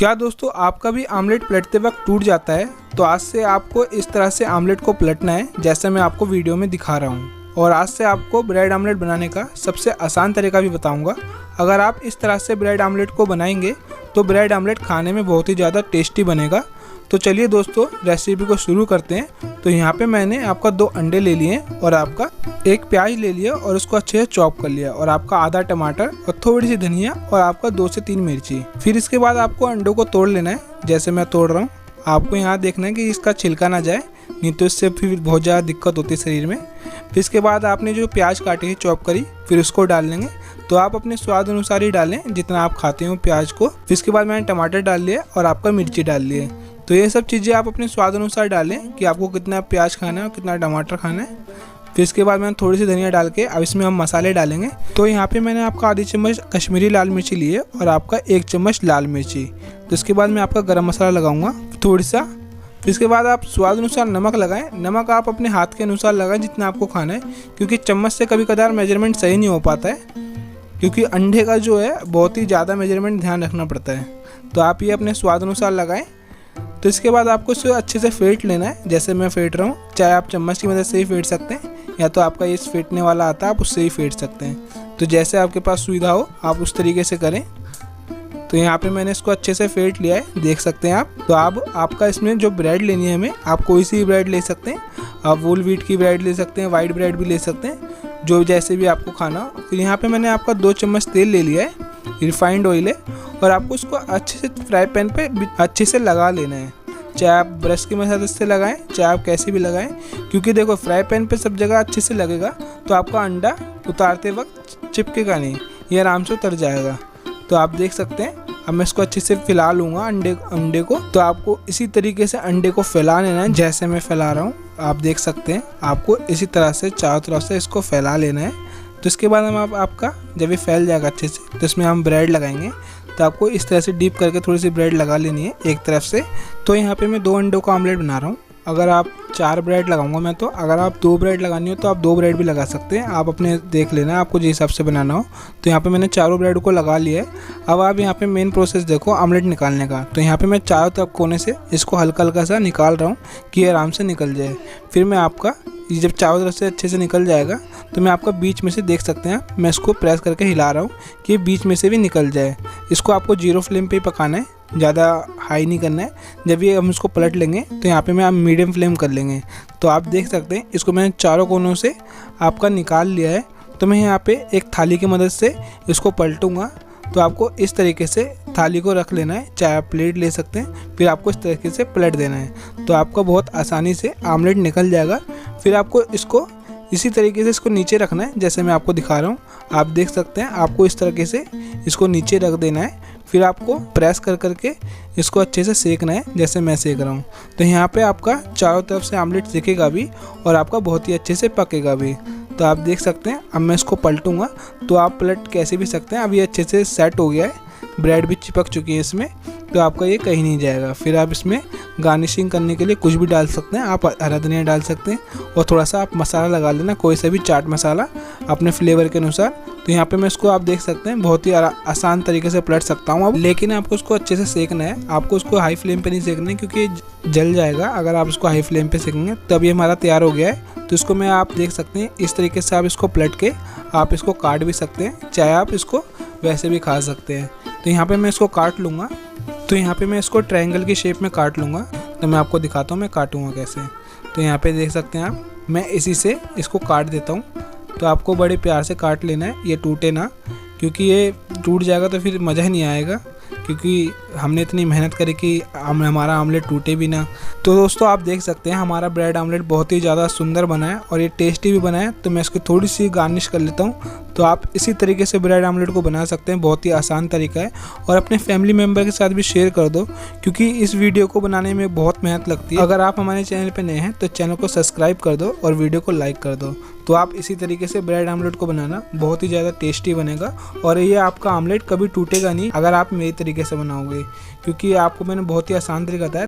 क्या दोस्तों आपका भी आमलेट पलटते वक्त टूट जाता है? तो आज से आपको इस तरह से आमलेट को पलटना है जैसे मैं आपको वीडियो में दिखा रहा हूँ। और आज से आपको ब्रेड आमलेट बनाने का सबसे आसान तरीका भी बताऊँगा। अगर आप इस तरह से ब्रेड आमलेट को बनाएंगे तो ब्रेड आमलेट खाने में बहुत ही ज़्यादा टेस्टी बनेगा। तो चलिए दोस्तों रेसिपी को शुरू करते हैं। तो यहाँ पे मैंने आपका 2 अंडे ले लिए और आपका 1 प्याज ले लिया और उसको अच्छे से चॉप कर लिया और आपका आधा टमाटर और थोड़ी सी धनिया और आपका 2 से 3 मिर्ची। फिर इसके बाद आपको अंडों को तोड़ लेना है जैसे मैं तोड़ रहा हूँ। आपको यहाँ देखना है कि इसका छिलका ना जाए, नहीं तो इससे फिर बहुत ज़्यादा दिक्कत होती है शरीर में। फिर इसके बाद आपने जो प्याज काटी है चॉप करी फिर उसको डाल लेंगे। तो आप अपने स्वाद अनुसार ही डालें जितना आप खाते हो प्याज को। फिर इसके बाद मैंने टमाटर डाल लिया और आपका मिर्ची डाल लिए। तो ये सब चीज़ें आप अपने स्वाद अनुसार डालें कि आपको कितना प्याज खाना है और कितना टमाटर खाना है। फिर इसके बाद मैंने थोड़ी सी धनिया डाल के अब इसमें हम मसाले डालेंगे। तो यहाँ पे मैंने आपका आधी चम्मच कश्मीरी लाल मिर्ची ली है और आपका 1 चम्मच लाल मिर्ची। तो इसके बाद मैं आपका गरम मसाला लगाऊंगा थोड़ी सा। फिर इसके बाद आप स्वाद अनुसार नमक लगाएं। नमक आप अपने हाथ के अनुसार लगाएं जितना आपको खाना है, क्योंकि चम्मच से कभी कदार मेजरमेंट सही नहीं हो पाता है, क्योंकि अंडे का जो है बहुत ही ज़्यादा मेजरमेंट ध्यान रखना पड़ता है। तो आप ये अपने स्वाद अनुसार लगाएं। तो इसके बाद आपको इसे अच्छे से फेंट लेना है जैसे मैं फेंट रहा हूँ। चाहे आप चम्मच की मदद से ही फेंट सकते हैं या तो आपका ये फेंटने वाला आता है आप उससे ही फेंट सकते हैं। तो जैसे आपके पास सुविधा हो आप उस तरीके से करें। तो यहाँ पे मैंने इसको अच्छे से फेंट लिया है, देख सकते हैं आप। तो अब आपका इसमें जो ब्रेड लेनी है हमें, आप कोई सी ब्रेड ले सकते हैं। आप वोल व्हीट की ब्रेड ले सकते हैं, वाइट ब्रेड भी ले सकते हैं, जो जैसे भी आपको खाना हो। फिर यहाँ पे मैंने आपका 2 चम्मच तेल ले लिया है, रिफाइंड ऑयल है, और आपको उसको अच्छे से फ्राई पैन पे अच्छे से लगा लेना है। चाहे आप ब्रश की मदद से लगाएं चाहे आप कैसे भी लगाएं, क्योंकि देखो फ्राई पैन पे सब जगह अच्छे से लगेगा तो आपका अंडा उतारते वक्त चिपकेगा नहीं, ये आराम से उतर जाएगा। तो आप देख सकते हैं अब मैं इसको अच्छे से फैला लूँगा अंडे को। तो आपको इसी तरीके से अंडे को फैला लेना है जैसे मैं फैला रहा हूँ। आप देख सकते हैं आपको इसी तरह से चारों तरफ से इसको फैला लेना है। तो इसके बाद हम आपका जब ये फैल जाएगा अच्छे से तो इसमें हम ब्रेड लगाएंगे। तो आपको इस तरह से डीप करके थोड़ी सी ब्रेड लगा लेनी है एक तरफ से। तो यहाँ पे मैं 2 अंडों का ऑमलेट बना रहा हूँ। अगर आप 4 ब्रेड लगाऊंगा मैं, तो अगर आप 2 ब्रेड लगानी हो तो आप 2 ब्रेड भी लगा सकते हैं। आप अपने देख लेना आपको जिस हिसाब से बनाना हो। तो यहाँ पे मैंने चारों ब्रेड को लगा लिया है। अब आप यहाँ पे मेन प्रोसेस देखो ऑमलेट निकालने का। तो यहाँ पे मैं चारों तरफ कोने से इसको हल्का हल्का सा निकाल रहा हूँ कि ये आराम से निकल जाए। फिर मैं आपका जब चारों तरफ से अच्छे से निकल जाएगा तो मैं आपका बीच में से देख सकते हैं मैं इसको प्रेस करके हिला रहा हूँ कि बीच में से भी निकल जाए। इसको आपको 0 फ्लेम पे ही पकाना है, ज़्यादा हाई नहीं करना है। जब ये हम इसको पलट लेंगे तो यहाँ पे मैं आप मीडियम फ्लेम कर लेंगे। तो आप देख सकते हैं इसको मैंने चारों कोनों से आपका निकाल लिया है। तो मैं यहाँ पे एक थाली की मदद से इसको पलटूँगा। तो आपको इस तरीके से थाली को रख लेना है, चाहे आप प्लेट ले सकते हैं, फिर आपको इस तरीके से पलट देना है। तो आपका बहुत आसानी से आमलेट निकल जाएगा। फिर आपको इसको इसी तरीके से इसको नीचे रखना है जैसे मैं आपको दिखा रहा हूँ। आप देख सकते हैं आपको इस तरीके से इसको नीचे रख देना है। फिर आपको प्रेस कर करके इसको अच्छे से सेकना है जैसे मैं सेक रहा हूँ। तो यहाँ पे आपका चारों तरफ से आमलेट सेकेगा भी और आपका बहुत ही अच्छे से पकेगा भी। तो आप देख सकते हैं अब मैं इसको पलटूंगा। तो आप पलट कैसे भी सकते हैं। अब ये अच्छे से सेट हो गया है, ब्रेड भी चिपक चुकी है इसमें, तो आपका ये कहीं नहीं जाएगा। फिर आप इसमें गार्निशिंग करने के लिए कुछ भी डाल सकते हैं। आप हरा धनिया डाल सकते हैं और थोड़ा सा आप मसाला लगा लेना, कोई सा भी चाट मसाला अपने फ्लेवर के अनुसार। तो यहाँ पे मैं इसको आप देख सकते हैं बहुत ही आसान तरीके से पलट सकता हूँ अब। लेकिन आपको उसको अच्छे से सेकना है, आपको उसको हाई फ्लेम पे नहीं सेकना है क्योंकि जल जाएगा अगर आप उसको हाई फ्लेम पे सेकेंगे। तब ये हमारा तैयार हो गया है। तो इसको मैं आप देख सकते हैं इस तरीके से आप इसको पलट के आप इसको काट भी सकते हैं, चाहे आप इसको वैसे भी खा सकते हैं। तो यहाँ पे मैं इसको काट लूँगा। तो यहाँ पे मैं इसको ट्रायंगल की शेप में काट लूँगा। तो मैं आपको दिखाता हूँ मैं काटूँगा कैसे। तो यहाँ पे देख सकते हैं आप मैं इसी से इसको काट देता हूँ। तो आपको बड़े प्यार से काट लेना है, ये टूटे ना, क्योंकि ये टूट जाएगा तो फिर मज़ा ही नहीं आएगा, क्योंकि हमने इतनी मेहनत करी कि हमारा आमलेट टूटे भी ना। तो दोस्तों आप देख सकते हैं हमारा ब्रेड आमलेट बहुत ही ज़्यादा सुंदर बना है और ये टेस्टी भी बना है। तो मैं इसको थोड़ी सी गार्निश कर लेता हूँ। तो आप इसी तरीके से ब्रेड आमलेट को बना सकते हैं, बहुत ही आसान तरीका है। और अपने फैमिली मेम्बर के साथ भी शेयर कर दो, क्योंकि इस वीडियो को बनाने में बहुत मेहनत लगती है। अगर आप हमारे चैनल पर नए हैं तो चैनल को सब्सक्राइब कर दो और वीडियो को लाइक कर दो। तो आप इसी तरीके से ब्रेड आमलेट को बनाना, बहुत ही ज़्यादा टेस्टी बनेगा और ये आपका आमलेट कभी टूटेगा नहीं अगर आप मेरे तरीके से बनाओगे, क्योंकि आपको मैंने बहुत ही आसान तरीका बताया।